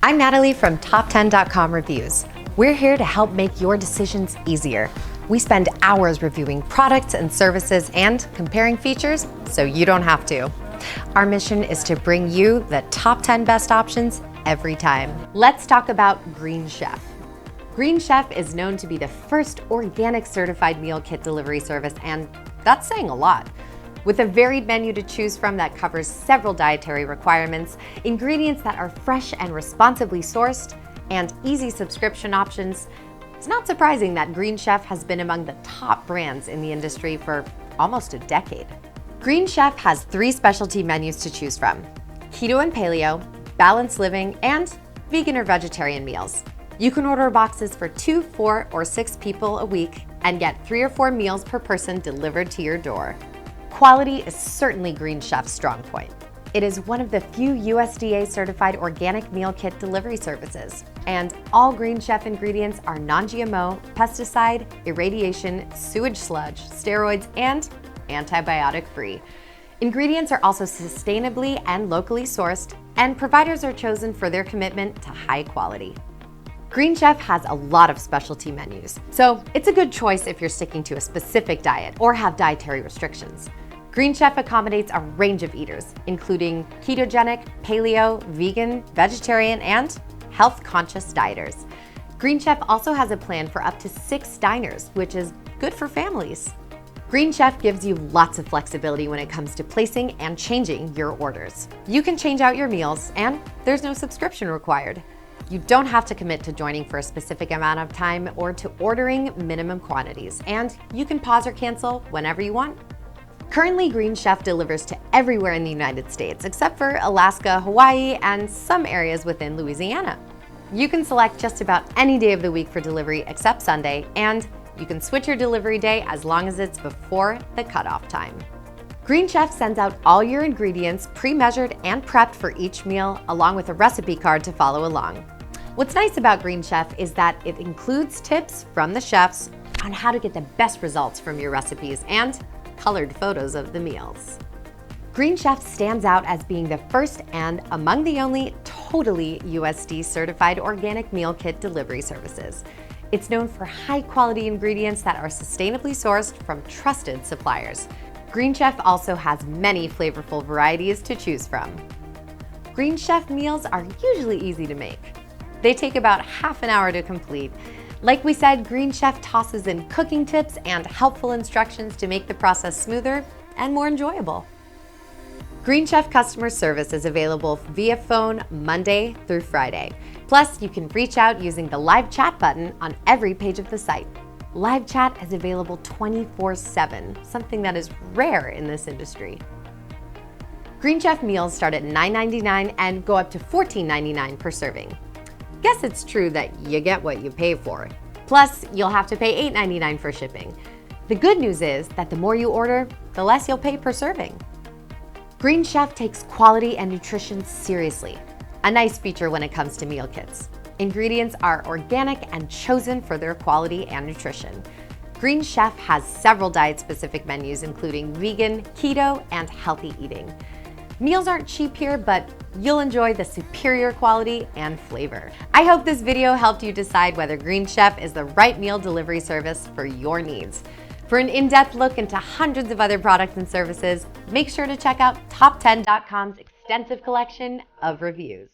I'm Natalie from Top10.com Reviews. We're here to help make your decisions easier. We spend hours reviewing products and services and comparing features so you don't have to. Our mission is to bring you the top 10 best options every time. Let's talk about Green Chef. Green Chef is known to be the first organic certified meal kit delivery service, and that's saying a lot. With a varied menu to choose from that covers several dietary requirements, ingredients that are fresh and responsibly sourced, and easy subscription options, it's not surprising that Green Chef has been among the top brands in the industry for almost a decade. Green Chef has 3 specialty menus to choose from: Keto and Paleo, Balanced Living, and vegan or vegetarian meals. You can order boxes for 2, 4, or 6 people a week and get 3 or 4 meals per person delivered to your door. Quality is certainly Green Chef's strong point. It is one of the few USDA certified organic meal kit delivery services, and all Green Chef ingredients are non-GMO, pesticide, irradiation, sewage sludge, steroids, and antibiotic-free. Ingredients are also sustainably and locally sourced, and providers are chosen for their commitment to high quality. Green Chef has a lot of specialty menus, so it's a good choice if you're sticking to a specific diet or have dietary restrictions. Green Chef accommodates a range of eaters, including ketogenic, paleo, vegan, vegetarian, and health-conscious dieters. Green Chef also has a plan for up to 6 diners, which is good for families. Green Chef gives you lots of flexibility when it comes to placing and changing your orders. You can change out your meals, and there's no subscription required. You don't have to commit to joining for a specific amount of time or to ordering minimum quantities, and you can pause or cancel whenever you want. Currently, Green Chef delivers to everywhere in the United States, except for Alaska, Hawaii, and some areas within Louisiana. You can select just about any day of the week for delivery except Sunday, and you can switch your delivery day as long as it's before the cutoff time. Green Chef sends out all your ingredients pre-measured and prepped for each meal, along with a recipe card to follow along. What's nice about Green Chef is that it includes tips from the chefs on how to get the best results from your recipes and colored photos of the meals. Green Chef stands out as being the first and among the only totally USDA certified organic meal kit delivery services. It's known for high quality ingredients that are sustainably sourced from trusted suppliers. Green Chef also has many flavorful varieties to choose from. Green Chef meals are usually easy to make. They take about half an hour to complete. Like we said, Green Chef tosses in cooking tips and helpful instructions to make the process smoother and more enjoyable. Green Chef customer service is available via phone Monday through Friday. Plus, you can reach out using the live chat button on every page of the site. Live chat is available 24/7, something that is rare in this industry. Green Chef meals start at $9.99 and go up to $14.99 per serving. Guess it's true that you get what you pay for. Plus, you'll have to pay $8.99 for shipping. The good news is that the more you order, the less you'll pay per serving. Green Chef takes quality and nutrition seriously, a nice feature when it comes to meal kits. Ingredients are organic and chosen for their quality and nutrition. Green Chef has several diet-specific menus, including vegan, keto, and healthy eating. Meals aren't cheap here, but you'll enjoy the superior quality and flavor. I hope this video helped you decide whether Green Chef is the right meal delivery service for your needs. For an in-depth look into hundreds of other products and services, make sure to check out Top10.com's extensive collection of reviews.